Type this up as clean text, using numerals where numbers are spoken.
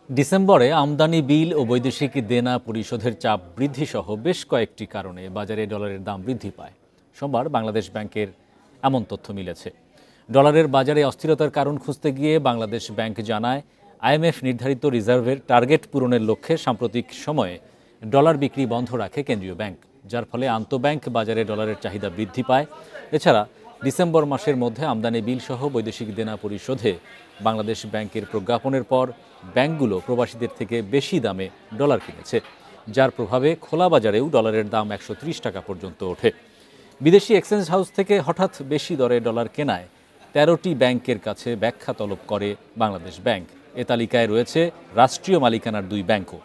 ডিসেম্বরে আমদানি বিল ও বৈদেশিক দেনা পরিশোধের চাপ বৃদ্ধি সহ বেশ কয়েকটি কারণে বাজারে ডলারের দাম বৃদ্ধি পায়। সোমবার বাংলাদেশ ব্যাংকের এমন তথ্য মিলেছে। ডলারের বাজারে অস্থিরতার কারণ খুঁজতে গিয়ে বাংলাদেশ ব্যাংক জানায়, আইএমএফ নির্ধারিত রিজার্ভের টার্গেট পূরণের লক্ষ্যে সাম্প্রতিক সময়ে ডলার বিক্রি বন্ধ রাখে কেন্দ্রীয় ব্যাংক, যার ফলে আন্তঃব্যাংক বাজারে ডলারের চাহিদা বৃদ্ধি পায়। এছাড়া ডিসেম্বর মাসের মধ্যে আমদানি বিল সহ বৈদেশিক দেনা পরিশোধে বাংলাদেশ ব্যাংকের প্রজ্ঞাপনের পর ব্যাংকগুলো প্রবাসীদের থেকে বেশি দামে ডলার কিনেছে, যার প্রভাবে খোলা বাজারেও ডলারের দাম 130 টাকা পর্যন্ত ওঠে। বিদেশি এক্সচেঞ্জ হাউস থেকে হঠাৎ বেশি দরে ডলার কেনায় 13টি ব্যাংকের কাছে ব্যাখ্যা তলব করে বাংলাদেশ ব্যাংক। এ তালিকায় রয়েছে রাষ্ট্রীয় মালিকানার 2 ব্যাংকও।